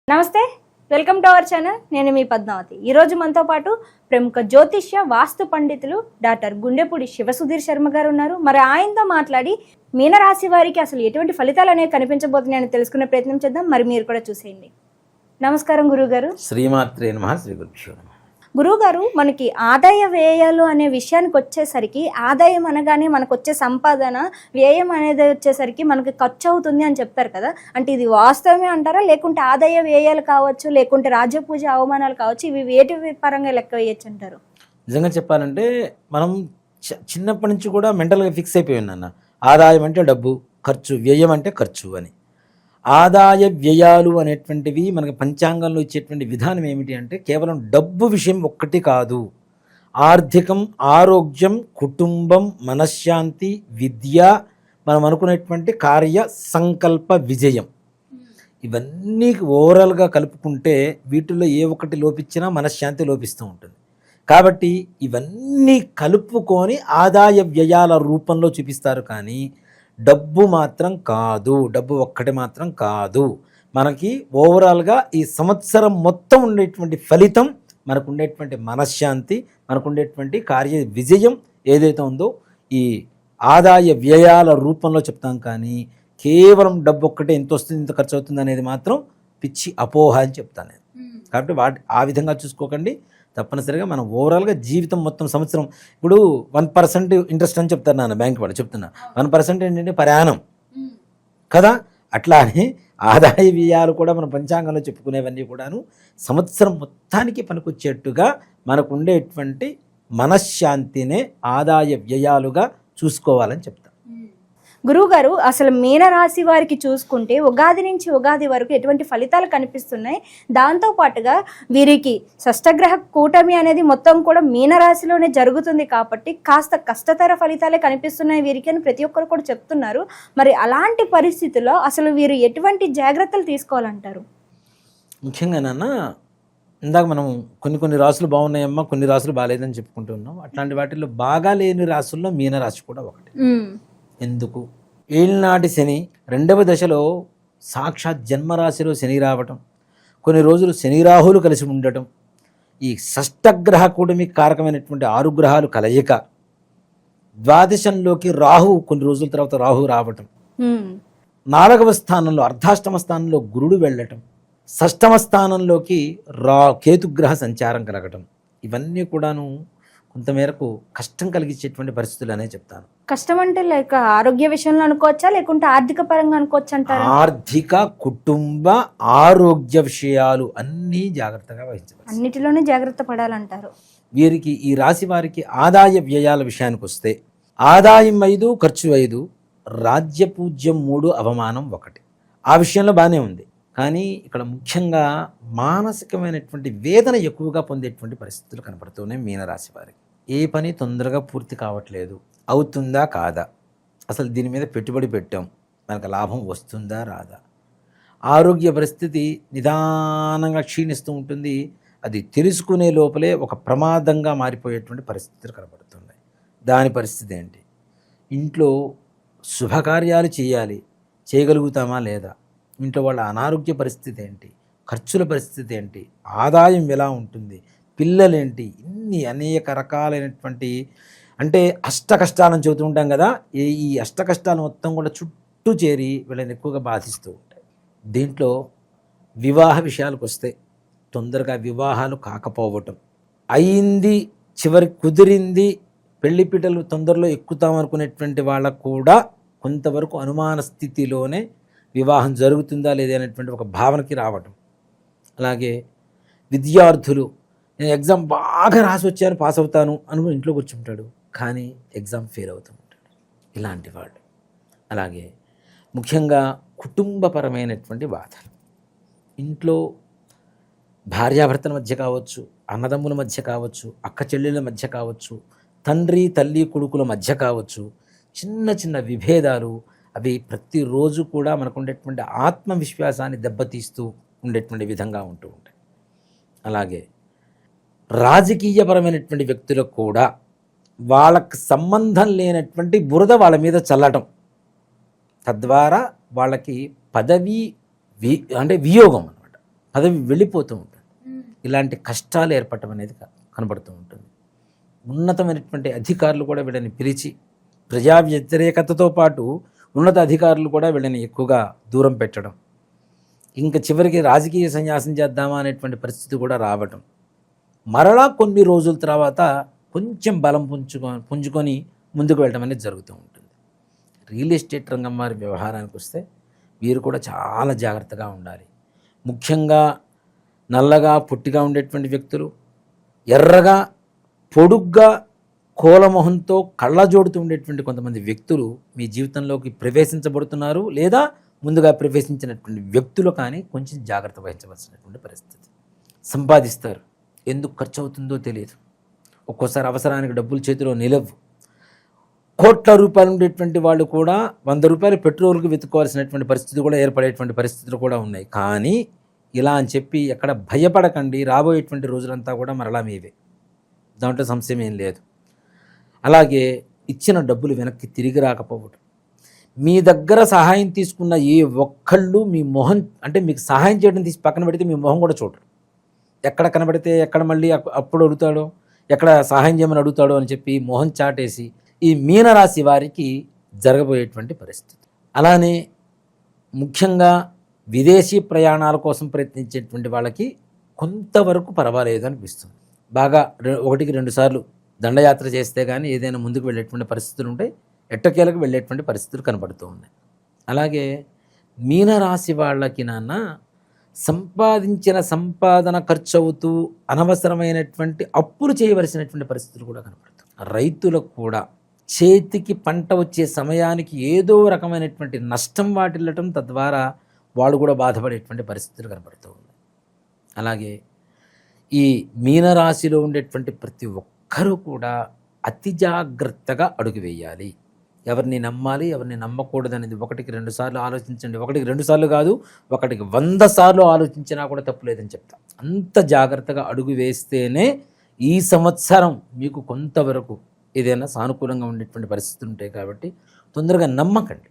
నమస్తే, welcome to our channel. నేను మీ పద్మావతి. ఈరోజు మనతో పాటు ప్రముఖ జ్యోతిష్య వాస్తు పండితులు డాక్టర్ గుండెపూడి శివసుధీర్ శర్మ గారు ఉన్నారు. మరి ఆయనతో మాట్లాడి మీనరాశి వారికి అసలు ఎటువంటి ఫలితాలు అనేవి కనిపించబోతున్నాయని తెలుసుకునే ప్రయత్నం చేద్దాం. మరి మీరు కూడా చూసేయండి. నమస్కారం గురువుగారు. శ్రీమాత్రే నమః. శ్రీ గురుభ్యో నమః. గురువుగారు, మనకి ఆదాయ వ్యయాలు అనే విషయానికి వచ్చేసరికి ఆదాయం అనగానే మనకు వచ్చే సంపాదన, వ్యయం అనేది వచ్చేసరికి మనకి ఖర్చు అవుతుంది అని చెప్తారు కదా. అంటే ఇది వాస్తవమే అంటారా, లేకుంటే ఆదాయ వ్యయాలు కావచ్చు, లేకుంటే రాజపూజ అవమానాలు కావచ్చు, ఇవి వేటి పరంగా లెక్క వేయచ్చు అంటారు? నిజంగా చెప్పాలంటే మనం చిన్నప్పటి నుంచి కూడా మెంటల్గా ఫిక్స్ అయిపోయి ఉన్నాను. ఆదాయం అంటే డబ్బు, ఖర్చు, వ్యయం అంటే ఖర్చు అని. ఆదాయ వ్యయాలు అనేటువంటివి మనకి పంచాంగంలో ఇచ్చేటువంటి విధానం ఏమిటి అంటే కేవలం డబ్బు విషయం ఒక్కటి కాదు. ఆర్థికం, ఆరోగ్యం, కుటుంబం, మనశ్శాంతి, విద్య, మనం అనుకునేటువంటి కార్య సంకల్ప విజయం, ఇవన్నీ ఓవరాల్గా కలుపుకుంటే వీటిల్లో ఏ ఒక్కటి లోపించినా మనశ్శాంతి లోపిస్తూ ఉంటుంది. కాబట్టి ఇవన్నీ కలుపుకొని ఆదాయ వ్యయాల రూపంలో చూపిస్తారు. కానీ డబ్బు మాత్రం కాదు, డబ్బు ఒక్కటి మాత్రం కాదు. మనకి ఓవరాల్గా ఈ సంవత్సరం మొత్తం ఉండేటువంటి ఫలితం, మనకు ఉండేటువంటి మనశ్శాంతి, మనకు ఉండేటువంటి కార్య విజయం ఏదైతే ఉందో ఈ ఆదాయ వ్యయాల రూపంలో చెప్తాం. కానీ కేవలం డబ్బు ఒక్కటే ఎంత వస్తుంది, ఇంత ఖర్చు అవుతుంది అనేది మాత్రం పిచ్చి అపోహ అని చెప్తాను నేను. కాబట్టి ఆ విధంగా చూసుకోకండి. తప్పనిసరిగా మనం ఓవరాల్గా జీవితం మొత్తం సంవత్సరం, ఇప్పుడు 1% ఇంట్రెస్ట్ అని చెప్తారు నాన్న, బ్యాంక్ వాడు చెప్తున్నా. 1% ఏంటంటే ప్రయాణం కదా. అట్లా అని ఆదాయ వ్యయాలు కూడా మన పంచాంగంలో చెప్పుకునేవన్నీ కూడాను సంవత్సరం మొత్తానికి పనికొచ్చేట్టుగా మనకు ఉండేటువంటి మనశ్శాంతినే ఆదాయ వ్యయాలుగా చూసుకోవాలని చెప్తాను. గురువుగారు, అసలు మీనరాశి వారికి చూసుకుంటే ఉగాది నుంచి ఉగాది వరకు ఎటువంటి ఫలితాలు కనిపిస్తున్నాయి? దాంతోపాటుగా వీరికి షష్టగ్రహ కూటమి అనేది మొత్తం కూడా మీనరాశిలోనే జరుగుతుంది కాబట్టి కాస్త కష్టతర ఫలితాలే కనిపిస్తున్నాయి వీరికి అని ప్రతి ఒక్కరు కూడా చెప్తున్నారు. మరి అలాంటి పరిస్థితుల్లో అసలు వీరు ఎటువంటి జాగ్రత్తలు తీసుకోవాలంటారు? ముఖ్యంగా నాన్న, ఇందాక మనం కొన్ని రాసులు బాగున్నాయమ్మా, కొన్ని రాసులు బాగాలేదని చెప్పుకుంటున్నాం. అట్లాంటి వాటిల్లో బాగా లేని రాసుల్లో మీనరాశి కూడా ఒకటి. ఎందుకు? ఏళ్ళనాటి శని 2వ దశలో సాక్షాత్ జన్మరాశిలో శని రావటం, కొన్ని రోజులు శని రాహులు కలిసి ఉండటం, ఈ షష్టగ్రహ కూటమికి కారకమైనటువంటి 6 గ్రహాలు కలయిక, ద్వాదశంలోకి రాహు కొన్ని రోజుల తర్వాత రాహు రావటం, 4వ స్థానంలో అర్ధాష్టమ స్థానంలో గురుడు వెళ్ళటం, షష్టమ స్థానంలోకి కేతుగ్రహ సంచారం కలగటం, ఇవన్నీ కూడాను కొంతమేరకు కష్టం కలిగించేటువంటి పరిస్థితులు అనే చెప్తాను. కష్టం అంటే లైక్ ఆరోగ్య విషయంలో అనుకోవచ్చా, లేకుంటే ఆర్థిక పరంగా అనుకోవచ్చు అంటారా? ఆర్థిక, కుటుంబ, ఆరోగ్య విషయాలు అన్నీ జాగ్రత్తగా వహించాలి. అన్నిటిలోనే జాగ్రత్త పడాలంటారు. వీరికి, ఈ రాశి వారికి ఆదాయ వ్యయాల విషయానికి వస్తే ఆదాయం 5, ఖర్చు 5, రాజ్యపూజ్యం 3, అవమానం 1. ఆ విషయంలో బాగానే ఉంది. కానీ ఇక్కడ ముఖ్యంగా మానసికమైనటువంటి వేదన ఎక్కువగా పొందేటువంటి పరిస్థితులు కనపడుతున్నాయి మీనరాశి వారికి. ఏ పని తొందరగా పూర్తి కావట్లేదు, అవుతుందా కాదా, అసలు దీని మీద పెట్టుబడి పెట్టాం, మనకు లాభం వస్తుందా రాదా, ఆరోగ్య పరిస్థితి నిదానంగా క్షీణిస్తూ ఉంటుంది. అది తెలుసుకునే లోపలే ఒక ప్రమాదంగా మారిపోయేటువంటి పరిస్థితులు కనపడుతున్నాయి. దాని పరిస్థితి ఏంటి? ఇంట్లో శుభకార్యాలు చేయగలుగుతామా లేదా, ఇంట్లో వాళ్ళ అనారోగ్య పరిస్థితి ఏంటి, ఖర్చుల పరిస్థితి ఏంటి, ఆదాయం ఎలా ఉంటుంది, పిల్లలేంటి, ఇన్ని అనేక రకాలైనటువంటి, అంటే అష్ట కష్టాలను చెబుతూ ఉంటాం కదా. ఈ అష్ట కష్టాలు మొత్తం కూడా చుట్టూ చేరి వీళ్ళని ఎక్కువగా బాధిస్తూ ఉంటాయి. దీంట్లో వివాహ విషయాలకు వస్తే తొందరగా వివాహాలు కాకపోవటం, అయింది చివరి కుదిరింది, పెళ్లిపీటలు తొందరలో ఎక్కుతామనుకునేటువంటి వాళ్ళకు కూడా కొంతవరకు అనుమాన స్థితిలోనే వివాహం జరుగుతుందా లేదా అనేటువంటి ఒక భావనకి రావటం. అలాగే విద్యార్థులు, నేను ఎగ్జామ్ బాగా రాసి వచ్చాను, పాస్ అవుతాను అనుకుని ఇంట్లో కూర్చుంటాడు, కానీ ఎగ్జామ్ ఫెయిల్ అవుతూ ఉంటాడు. ఇలాంటి వాడు. అలాగే ముఖ్యంగా కుటుంబపరమైనటువంటి బాధలు, ఇంట్లో భార్యాభర్తల మధ్య కావచ్చు, అన్నదమ్ముల మధ్య కావచ్చు, అక్క చెల్లెళ్ళ మధ్య కావచ్చు, తండ్రి తల్లి కొడుకుల మధ్య కావచ్చు, చిన్న చిన్న విభేదాలు, అవి ప్రతిరోజు కూడా మనకు ఉండేటువంటి ఆత్మవిశ్వాసాన్ని దెబ్బతీస్తూ ఉండేటువంటి విధంగా ఉంటూ ఉంటాయి. అలాగే రాజకీయపరమైనటువంటి వ్యక్తులకు కూడా వాళ్ళకి సంబంధం లేనటువంటి బురద వాళ్ళ మీద చల్లటం, తద్వారా వాళ్ళకి పదవి అంటే వియోగం అన్నమాట. పదవి వెళ్ళిపోతూ ఉంటుంది. ఇలాంటి కష్టాలు ఏర్పడటం అనేది కనబడుతూ ఉంటుంది. ఉన్నతమైనటువంటి అధికారులు కూడా వీళ్ళని పిలిచి ప్రజా వ్యతిరేకతతో పాటు ఉన్నత అధికారులు కూడా వీళ్ళని ఎక్కువగా దూరం పెట్టడం, ఇంకా చివరికి రాజకీయ సన్యాసం చేద్దామా అనేటువంటి పరిస్థితి కూడా రావటం, మరలా కొన్ని రోజుల తర్వాత కొంచెం బలం పుంజుకొని ముందుకు వెళ్ళడం అనేది జరుగుతూ ఉంటుంది. రియల్ ఎస్టేట్ రంగం వారి వ్యవహారానికి వస్తే వీరు కూడా చాలా జాగ్రత్తగా ఉండాలి. ముఖ్యంగా నల్లగా పొట్టిగా ఉండేటువంటి వ్యక్తులు, ఎర్రగా పొడుగ్గా కోలమొహంతో కళ్ళజోడుతూ ఉండేటువంటి కొంతమంది వ్యక్తులు మీ జీవితంలోకి ప్రవేశించబడుతున్నారు, లేదా ముందుగా ప్రవేశించినటువంటి వ్యక్తులు కానీ కొంచెం జాగ్రత్త వహించవలసినటువంటి పరిస్థితి. సంపాదిస్తారు, ఎందుకు ఖర్చు అవుతుందో తెలియదు. ఒక్కోసారి అవసరానికి డబ్బులు చేతిలో నిలవు. కోట్ల రూపాయలు ఉండేటువంటి వాళ్ళు కూడా 100 రూపాయలు పెట్రోల్కి వెతుక్కోవాల్సినటువంటి పరిస్థితి కూడా ఏర్పడేటువంటి పరిస్థితులు కూడా ఉన్నాయి. కానీ ఇలా అని చెప్పి ఎక్కడ భయపడకండి, రాబోయేటువంటి రోజులంతా కూడా మరలా మీవే, దాంట్లో సంశయం ఏం లేదు. అలాగే ఇచ్చిన డబ్బులు వెనక్కి తిరిగి రాకపోవడం, మీ దగ్గర సహాయం తీసుకున్న ఏ ఒక్కళ్ళు మీ మొహం, అంటే మీకు సహాయం చేయడం తీసి పక్కన పెడితే మీ మొహం కూడా చూడరు. ఎక్కడ కనబడితే ఎక్కడ మళ్ళీ అప్పుడు అడుగుతాడో, ఎక్కడ సహాయం చేయమని అడుగుతాడో అని చెప్పి మొహం చాటేసి ఈ మీనరాశి వారికి జరగబోయేటువంటి పరిస్థితి. అలానే ముఖ్యంగా విదేశీ ప్రయాణాల కోసం ప్రయత్నించేటువంటి వాళ్ళకి కొంతవరకు పర్వాలేదు అనిపిస్తుంది. బాగా 1-2 సార్లు దండయాత్ర చేస్తే కానీ ఏదైనా ముందుకు వెళ్ళేటువంటి పరిస్థితులు ఉంటాయి, ఎట్టకేలకు వెళ్ళేటువంటి పరిస్థితులు కనబడుతూ ఉన్నాయి. అలాగే మీనరాశి వాళ్ళకి సంపాదించిన సంపాదన ఖర్చు అవుతూ అనవసరమైనటువంటి అప్పులు చేయవలసినటువంటి పరిస్థితులు కూడా కనబడుతాయి. రైతులకు కూడా చేతికి పంట వచ్చే సమయానికి ఏదో రకమైనటువంటి నష్టం వాటిల్లటం, తద్వారా వాళ్ళు కూడా బాధపడేటువంటి పరిస్థితులు కనబడుతూ ఉన్నాయి. అలాగే ఈ మీనరాశిలో ఉండేటువంటి ప్రతి ఒక్కరూ కూడా అతి జాగ్రత్తగా అడుగు వేయాలి. ఎవరిని నమ్మాలి, ఎవరిని నమ్మకూడదు అనేది 1-2 సార్లు ఆలోచించండి. 1-2 సార్లు కాదు, 100 సార్లు ఆలోచించినా కూడా తప్పులేదని చెప్తా. అంత జాగ్రత్తగా అడుగు వేస్తేనే ఈ సంవత్సరం మీకు కొంతవరకు ఏదైనా సానుకూలంగా ఉండేటువంటి పరిస్థితులు ఉంటాయి. కాబట్టి తొందరగా నమ్మకండి.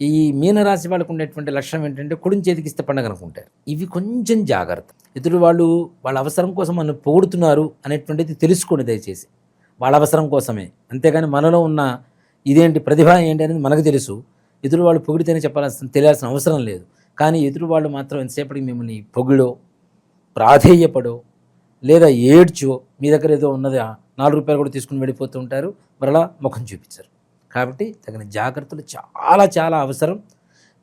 ఈ మీనరాశి వాళ్ళకు ఉండేటువంటి లక్ష్యం ఏంటంటే కుడిం చేతికి ఇస్తే పండగ అనుకుంటారు. ఇవి కొంచెం జాగ్రత్త. ఎదురు వాళ్ళు వాళ్ళ అవసరం కోసం మనం పొగుడుతున్నారు అనేటువంటిది తెలుసుకోండి దయచేసి. వాళ్ళ అవసరం కోసమే, అంతేగాని మనలో ఉన్న ఇదేంటి ప్రతిభ ఏంటి అనేది మనకు తెలుసు. ఎదురు వాళ్ళు పొగిడితేనే తెలియాల్సిన అవసరం లేదు. కానీ ఎదురు వాళ్ళు మాత్రం ఎంతసేపటికి మిమ్మల్ని పొగిడో, ప్రాధేయపడో, లేదా ఏడ్చో, మీ దగ్గర ఏదో ఉన్నదా 4 రూపాయలు కూడా తీసుకుని వెళ్ళిపోతూ ఉంటారు, మరలా ముఖం చూపించారు. కాబట్టి తగిన జాగ్రత్తలు చాలా చాలా అవసరం.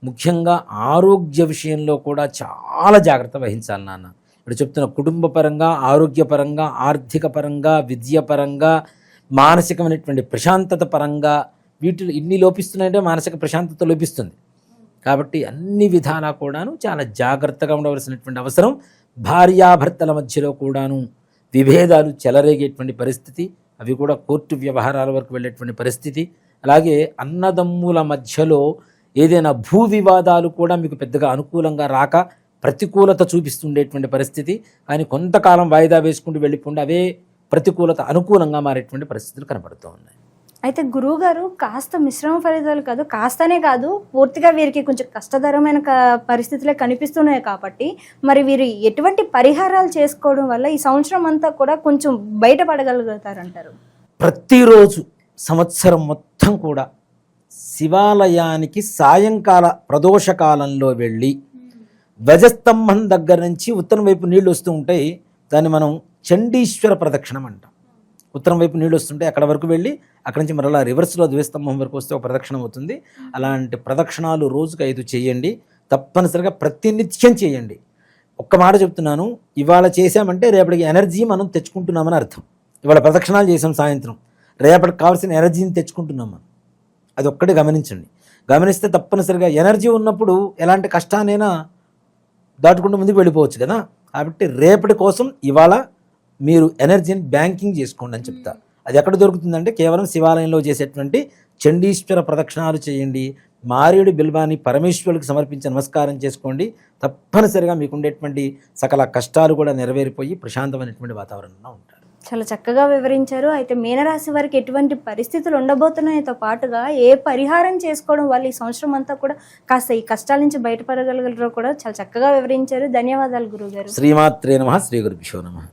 ముఖ్యంగా ఆరోగ్య విషయంలో కూడా చాలా జాగ్రత్త వహించాలి నాన్న. ఇప్పుడు చెప్తున్న కుటుంబ పరంగా, ఆరోగ్యపరంగా, ఆర్థిక పరంగా, విద్యాపరంగా, మానసికమైనటువంటి ప్రశాంతత పరంగా వీటిలో ఇన్ని లోపిస్తున్నాయంటే మానసిక ప్రశాంతత లోపిస్తుంది. కాబట్టి అన్ని విధాలా కూడాను చాలా జాగ్రత్తగా ఉండవలసినటువంటి అవసరం. భార్యాభర్తల మధ్యలో కూడాను విభేదాలు చెలరేగేటువంటి పరిస్థితి, అవి కూడా కోర్టు వ్యవహారాల వరకు వెళ్ళేటువంటి పరిస్థితి. అలాగే అన్నదమ్ముల మధ్యలో ఏదైనా భూ వివాదాలు కూడా మీకు పెద్దగా అనుకూలంగా రాక ప్రతికూలత చూపిస్తుండేటువంటి పరిస్థితి. కానీ కొంతకాలం వాయిదా వేసుకుంటూ వెళ్ళిపోండి, అవే ప్రతికూలత అనుకూలంగా మారేటువంటి పరిస్థితులు కనబడుతూ ఉన్నాయి. అయితే గురువుగారు కాస్త మిశ్రమ ఫలితాలు కాదు, కాస్తనే కాదు, పూర్తిగా వీరికి కొంచెం కష్టతరమైన పరిస్థితులే కనిపిస్తున్నాయి. కాబట్టి మరి వీరు ఎటువంటి పరిహారాలు చేసుకోవడం వల్ల ఈ సంవత్సరం అంతా కూడా కొంచెం బయటపడగలుగుతారంటారు? ప్రతిరోజు సంవత్సరం మొత్తం కూడా శివాలయానికి సాయంకాల ప్రదోషకాలంలో వెళ్ళి ధ్వజస్తంభం దగ్గర నుంచి ఉత్తరం వైపు నీళ్లు వస్తూ ఉంటాయి, దాన్ని మనం చండీశ్వర ప్రదక్షిణం అంటాం. ఉత్తరం వైపు నీళ్ళు వస్తుంటే అక్కడ వరకు వెళ్ళి అక్కడి నుంచి మరలా రివర్స్లో ధ్వజస్తంభం వరకు వస్తే ఒక ప్రదక్షిణం అవుతుంది. అలాంటి ప్రదక్షిణాలు రోజుకు 5 చేయండి, తప్పనిసరిగా ప్రతినిత్యం చేయండి. ఒక్క మాట చెప్తున్నాను, ఇవాళ చేసామంటే రేపటికి ఎనర్జీ మనం తెచ్చుకుంటున్నామని అర్థం. ఇవాళ ప్రదక్షిణాలు చేసాం సాయంత్రం, రేపటికి కావాల్సిన ఎనర్జీని తెచ్చుకుంటున్నాం మనం. అది ఒక్కటి గమనించండి. గమనిస్తే తప్పనిసరిగా ఎనర్జీ ఉన్నప్పుడు ఎలాంటి కష్టానైనా దాటుకుంటూ ముందుకు వెళ్ళిపోవచ్చు కదా. కాబట్టి రేపటి కోసం ఇవాళ మీరు ఎనర్జీని బ్యాంకింగ్ చేసుకోండి అని చెప్తా. అది ఎక్కడ దొరుకుతుందంటే కేవలం శివాలయంలో చేసేటువంటి చండీశ్వర ప్రదక్షిణాలు చేయండి, మారేడు బిల్వాన్ని పరమేశ్వరుడికి సమర్పించి నమస్కారం చేసుకోండి. తప్పనిసరిగా మీకు ఉండేటువంటి సకల కష్టాలు కూడా నెరవేరిపోయి ప్రశాంతమైనటువంటి వాతావరణంలో ఉంటారు. చాలా చక్కగా వివరించారు. అయితే మీనరాశి వారికి ఎటువంటి పరిస్థితులు ఉండబోతున్నాయతో పాటుగా ఏ పరిహారం చేసుకోవడం వల్ల ఈ సంవత్సరం అంతా కూడా కాస్త ఈ కష్టాల నుంచి బయటపడగలగలరో కూడా చాలా చక్కగా వివరించారు. ధన్యవాదాలు గురువుగారు. శ్రీమాత్రే నమః. శ్రీ గురుభ్యో నమః.